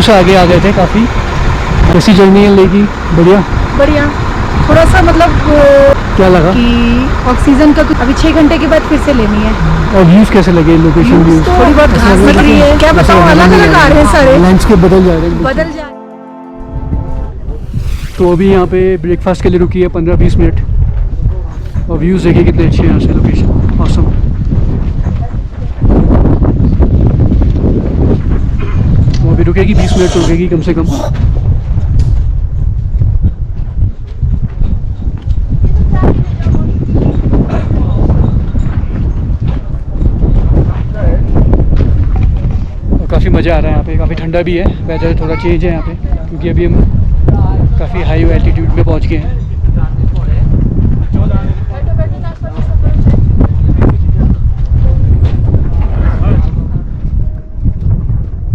से आगे आ गए थे काफ़ी। ऐसी जर्नी है लेगी बढ़िया बढ़िया। थोड़ा सा मतलब क्या लगा कि ऑक्सीजन का कुछ अभी 6 घंटे के बाद फिर से लेनी है। और व्यूज़ कैसे लगे लोकेशन व्यूज़? थोड़ी बहुत घास लग रही है, क्या बताऊँ, अलग अलग आ रहे हैं सारे, लैंडस्केप बदल जा रहे हैं बदल जा। तो अभी यहाँ पे ब्रेकफास्ट के लिए रुकी है 15-20 मिनट और व्यूज़ देखिए कितने अच्छे हैं यहाँ से। Location awesome. वो अभी रुकेगी 20 मिनट तो रुकेगी कम से कम। और काफ़ी मज़ा आ रहा है यहाँ पे। काफ़ी ठंडा भी है, वेदर थोड़ा चेंज है यहाँ पे क्योंकि अभी हम काफ़ी हाई एल्टीट्यूड में पहुँच गए हैं।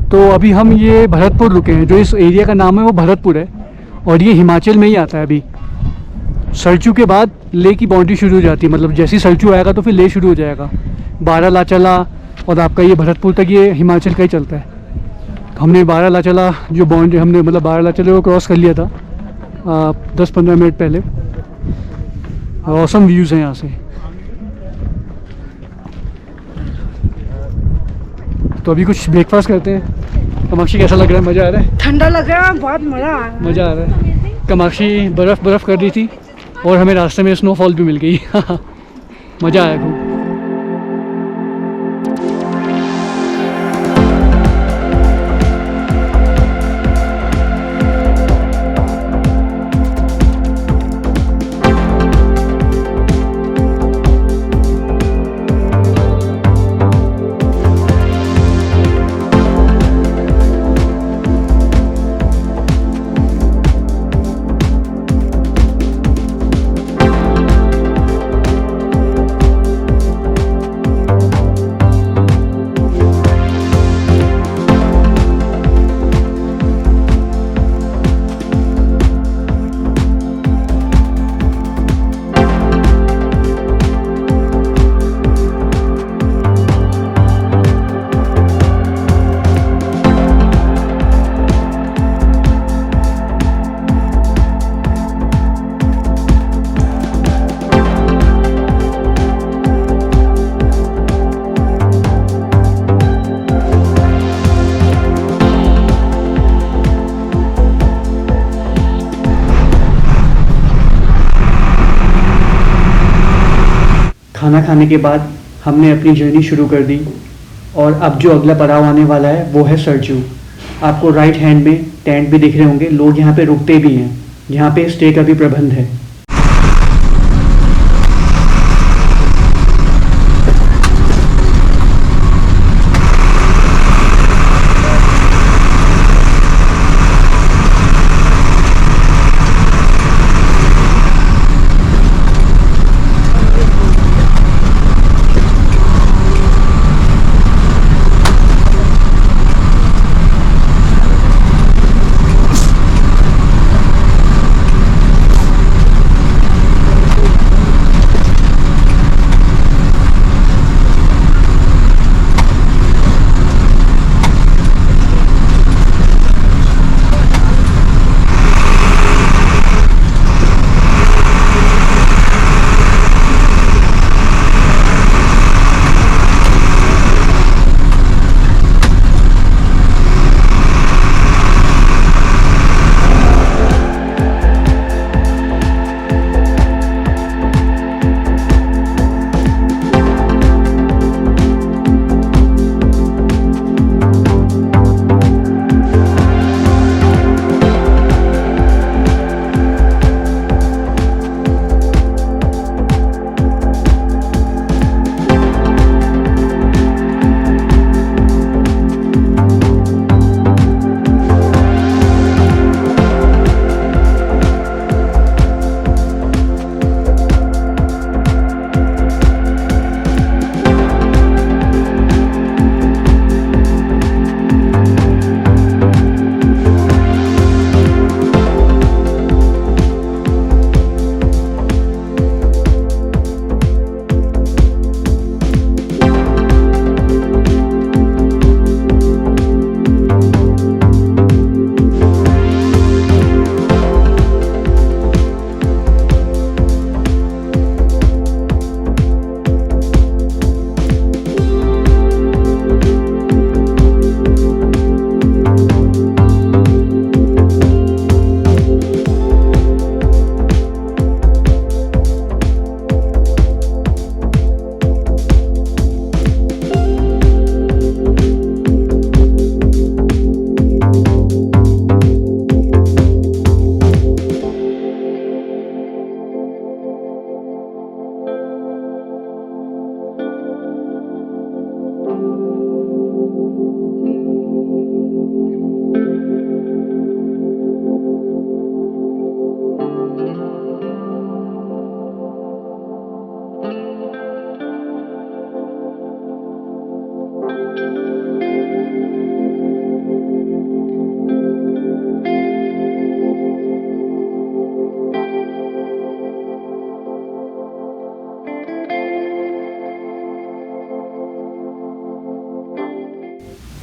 तो अभी हम ये भरतपुर रुके हैं। जो इस एरिया का नाम है वो भरतपुर है और ये हिमाचल में ही आता है। अभी सरचू के बाद ले की बाउंड्री शुरू हो जाती है, मतलब जैसे ही सरचू आएगा तो फिर ले शुरू हो जाएगा। बारालाचला और आपका ये भरतपुर तक ये हिमाचल का ही चलता है। हमने बारालाचला जो बाउंड्री हमने मतलब बारालाचला को क्रॉस कर लिया था 10-15 मिनट पहले। ऑसम व्यूज़ हैं यहाँ से। तो अभी कुछ ब्रेकफास्ट करते हैं। कामाक्षी कैसा लग रहा है? मज़ा आ रहा है? ठंडा लग रहा है, बहुत मजा आ रहा है। मज़ा आ रहा है। कामाक्षी बर्फ़ कर रही थी और हमें रास्ते में स्नोफॉल भी मिल गई। मज़ा आया खूब। खाना खाने के बाद हमने अपनी जर्नी शुरू कर दी और अब जो अगला पड़ाव आने वाला है वो है सरचू। आपको राइट हैंड में टेंट भी दिख रहे होंगे। लोग यहाँ पे रुकते भी हैं। यहाँ पे स्टे का भी प्रबंध है।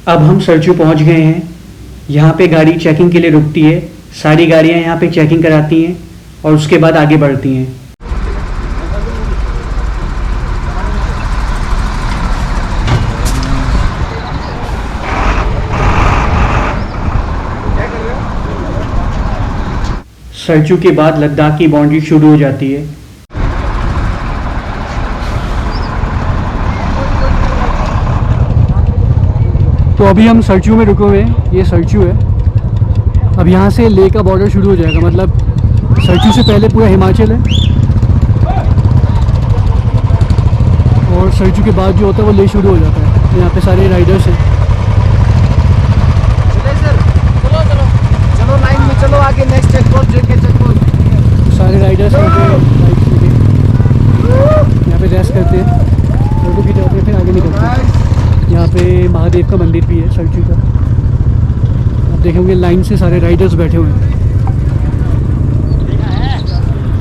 अब हम सरचू पहुंच गए हैं। यहाँ पे गाड़ी चेकिंग के लिए रुकती है। सारी गाड़ियाँ यहाँ पे चेकिंग कराती हैं और उसके बाद आगे बढ़ती हैं। सरचू के बाद लद्दाख की बाउंड्री शुरू हो जाती है। तो अभी हम सरचू में रुके हुए हैं। ये सरचू है। अब यहाँ से लेह का बॉर्डर शुरू हो जाएगा। मतलब सरचू से पहले पूरा हिमाचल है और सरचू के बाद जो होता है वो लेह शुरू हो जाता है। तो यहाँ पे सारे राइडर्स हैं। चलो लाइन में चलो, आगे नेक्स्ट चेक पोस्ट जेके चेक पोस्ट। सारे राइडर्स यहाँ पे बाइक लेके यहाँ पे रेस्ट करते हैं, फोटो खिंचाते हैं, फिर आगे निकलते हैं। यहाँ पे महादेव का मंदिर भी है सरचू का। आप देखेंगे लाइन से सारे राइडर्स बैठे हुए हैं।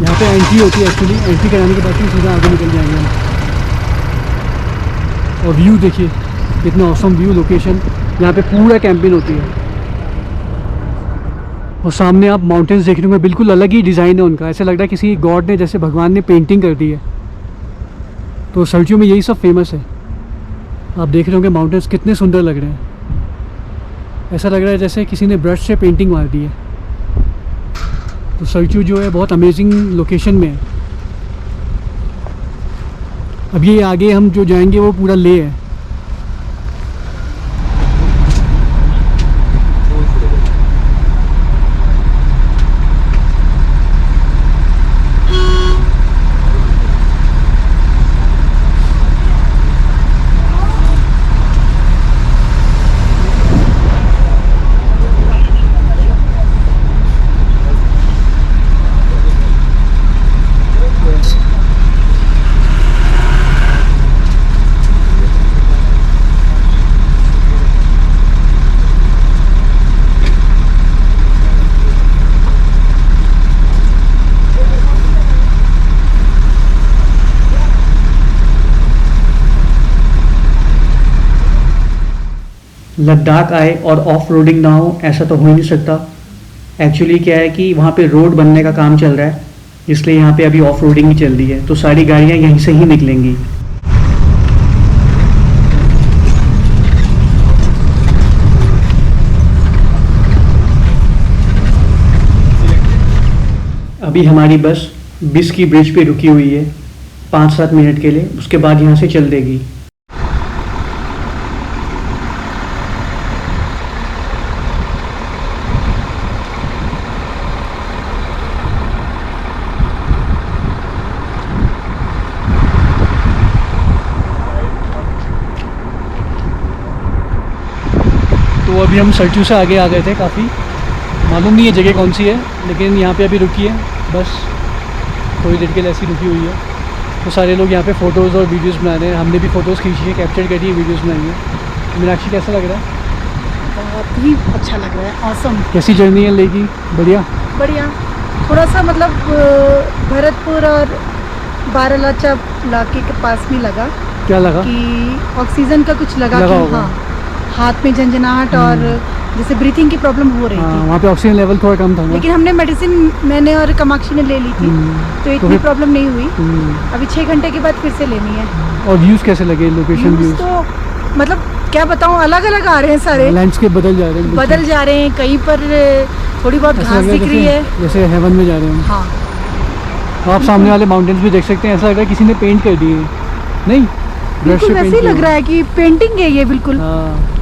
यहाँ पे एंट्री होती है। एक्चुअली एंट्री कराने के बाद फिर सीधा आगे निकल जाएंगे हम। और व्यू देखिए कितना ऑसम व्यू, लोकेशन। यहाँ पे पूरा कैंपिंग होती है और सामने आप माउंटेन्स देख रहे होंगे। बिल्कुल अलग ही डिज़ाइन है उनका। ऐसा लग रहा है किसी गॉड ने, जैसे भगवान ने पेंटिंग कर दी है। तो सरचू में यही सब फेमस है। आप देख रहे होंगे माउंटेन्स कितने सुंदर लग रहे हैं। ऐसा लग रहा है जैसे किसी ने ब्रश से पेंटिंग मार दी है। तो सरचू जो है बहुत अमेजिंग लोकेशन में है। अब ये आगे हम जो जाएंगे वो पूरा लेह है। लद्दाख आए और ऑफ रोडिंग ना हो, ऐसा तो हो ही नहीं सकता। एक्चुअली क्या है कि वहाँ पे रोड बनने का काम चल रहा है, इसलिए यहाँ पे अभी ऑफ रोडिंग ही चल रही है। तो सारी गाड़ियाँ यहीं से ही निकलेंगी। अभी हमारी बस बिस की ब्रिज पे रुकी हुई है 5-7 मिनट के लिए। उसके बाद यहाँ से चल देगी। तो अभी हम सरचू से आगे आ गए थे काफ़ी। मालूम नहीं है जगह कौन सी है, लेकिन यहाँ पे अभी रुकी है बस। थोड़ी देर के लिए ऐसी रुकी हुई है। तो सारे लोग यहाँ पे फ़ोटोज़ और वीडियोज़ बना रहे हैं। हमने भी फ़ोटोज़ खींची है, कैप्चर करी है, वीडियोज़ बनाई है। मीनाक्षी कैसा लग रहा है? बहुत ही अच्छा लग रहा है। ऑसम। कैसी जर्नी है लेगी? बढ़िया बढ़िया। थोड़ा सा मतलब भरतपुर और बारालाचा इलाके के पास में लगा क्या लगा कि ऑक्सीजन का कुछ लगा लगा कि होगा। हाँ, हाथ में झंझनाहट और जैसे ब्रीथिंग की प्रॉब्लम हो रही हाँ, थी। वहाँ पे ऑक्सीजन लेवल थोड़ा कम था ना। लेकिन हमने मेडिसिन, मैंने और कामाक्षी ने ले ली थी, तो इतनी फिर- प्रॉब्लम नहीं हुई। अभी 6 घंटे के बाद फिर से लेनी है। और व्यूज़ कैसे लगे? लोकेशन व्यूज व्यूज़ तो मतलब क्या बताऊँ, अलग अलग आ रहे हैं सारे। लैंडस्केप बदल जा रहे हैं। बदल जा रहे हैं। कहीं पर थोड़ी बहुत ऐसा घास लग रहा दिख रही है। जैसे हेवन में जा रहे हैं। हाँ, तो आप सामने वाले माउंटेन्स भी देख सकते हैं। ऐसा लग रहा है किसी ने पेंट कर दिए हैं। नहीं, ब्रश बिल्कुल से वैसे पेंट ही किया लग रहा है कि पेंटिंग है ये बिल्कुल। हाँ।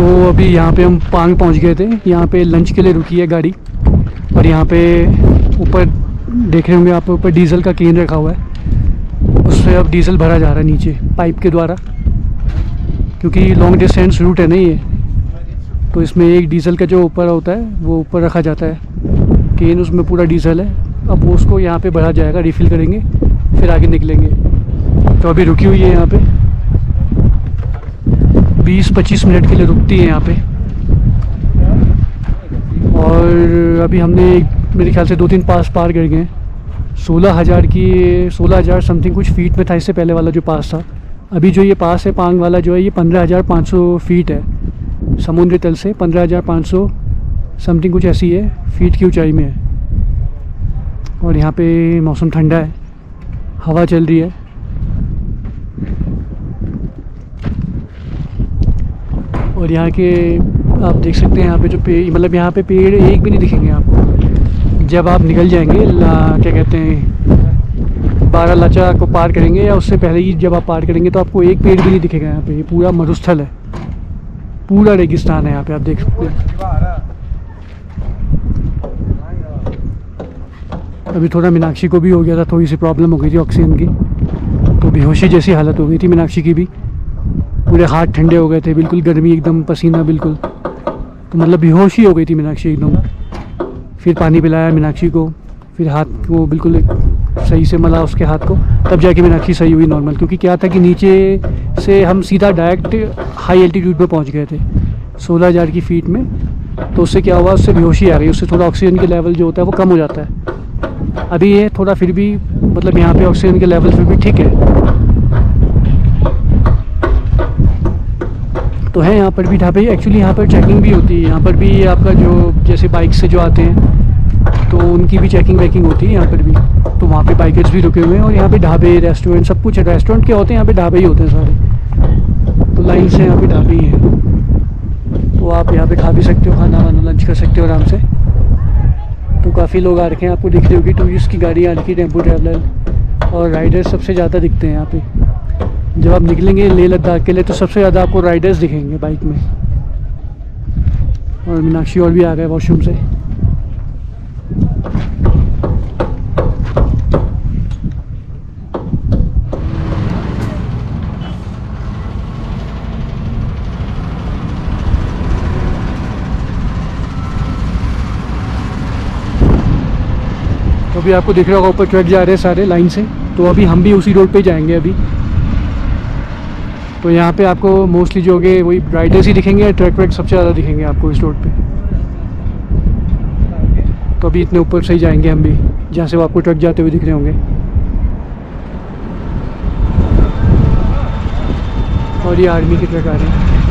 तो अभी यहाँ पे हम पांग पहुँच गए थे। यहाँ पे लंच के लिए रुकी है गाड़ी, और यहाँ पे ऊपर देख रहे होंगे आप, ऊपर डीजल का केन रखा हुआ है, उससे अब डीजल भरा जा रहा है नीचे पाइप के द्वारा, क्योंकि लॉन्ग डिस्टेंस रूट है ना ये, तो इसमें एक डीजल का जो ऊपर होता है वो ऊपर रखा जाता है केन, उसमें पूरा डीजल है। अब वो उसको यहाँ पे भरा जाएगा, रिफ़िल करेंगे, फिर आगे निकलेंगे। तो अभी रुकी हुई है यहाँ पे, 20-25 मिनट के लिए रुकती है यहाँ पे। और अभी हमने मेरे ख्याल से 2-3 पास पार कर गए। 16,000 समथिंग कुछ फीट में था इससे पहले वाला जो पास था। अभी जो ये पास है पांग वाला जो है, ये 15,500 फीट है समुद्र तल से, 15,500 समथिंग कुछ ऐसी है फीट की ऊंचाई में है। और यहाँ पे मौसम ठंडा है, हवा चल रही है। और यहाँ के आप देख सकते हैं यहाँ पे जो पेड़, मतलब यहाँ पे पेड़ एक भी नहीं दिखेंगे आपको जब आप निकल जाएंगे क्या कहते हैं, बारालाचा को पार करेंगे, या उससे पहले ही जब आप पार करेंगे तो आपको एक पेड़ भी नहीं दिखेगा यहाँ पे। ये पूरा मरुस्थल है, पूरा रेगिस्तान है यहाँ पे, आप देख सकते हैं। अभी थोड़ा मीनाक्षी को भी हो गया था, थोड़ी सी प्रॉब्लम हो गई थी ऑक्सीजन की, तो बेहोशी जैसी हालत हो गई थी मीनाक्षी की भी, पूरे हाथ ठंडे हो गए थे, बिल्कुल गर्मी एकदम, पसीना बिल्कुल, तो मतलब बेहोशी हो गई थी मीनाक्षी एकदम। फिर पानी पिलाया मीनाक्षी को, फिर हाथ को बिल्कुल सही से मला उसके हाथ को, तब जाके मीनाक्षी सही हुई नॉर्मल। क्योंकि क्या था कि नीचे से हम सीधा डायरेक्ट हाई एल्टीट्यूड पे पहुंच गए थे 16,000 की फीट में, तो उससे क्या हुआ, उससे बेहोशी आ गई, उससे थोड़ा ऑक्सीजन के लेवल जो होता है वो कम हो जाता है। अभी ये थोड़ा फिर भी मतलब यहाँ पे ऑक्सीजन के लेवल फिर भी ठीक है, तो है यहाँ पर भी ढाबे। एक्चुअली यहाँ पर चेकिंग भी होती है, यहाँ पर भी आपका जो जैसे बाइक से जो आते हैं तो उनकी भी चेकिंग वेकिंग होती है यहाँ पर भी। तो वहाँ पे बाइकर्स भी रुके हुए हैं, और यहाँ पे ढाबे, रेस्टोरेंट सब कुछ है। रेस्टोरेंट क्या होते हैं यहाँ पे, ढाबे ही होते हैं सारे, तो लाइन से यहाँ पे ढाबे ही हैं। तो आप यहाँ पे खा भी सकते हो, खाना वाना लंच कर सकते हो आराम से। तो काफ़ी लोग आ रखे हैं, आपको दिख रही होगी टूरिस्ट की गाड़ी आ रखी, टेम्पो ट्रैवलर और राइडर्स सबसे ज़्यादा दिखते हैं यहाँ पे। जब आप निकलेंगे लेह लद्दाख के लिए तो सबसे ज़्यादा आपको राइडर्स दिखेंगे बाइक में। और मीनाक्षी और भी आ गए वॉशरूम से। तो अभी आपको दिख रहा होगा ऊपर ट्रक जा रहे हैं सारे लाइन से, तो अभी हम भी उसी रोड पे जाएंगे अभी। तो यहाँ पे आपको मोस्टली जो होंगे वही राइडर्स ही दिखेंगे, ट्रक व्रक सबसे ज़्यादा दिखेंगे आपको इस रोड पे। तो अभी इतने ऊपर से ही जाएंगे हम भी, जहाँ से वो आपको ट्रक जाते हुए दिख रहे होंगे। और ये आर्मी के ट्रक आ रहे हैं।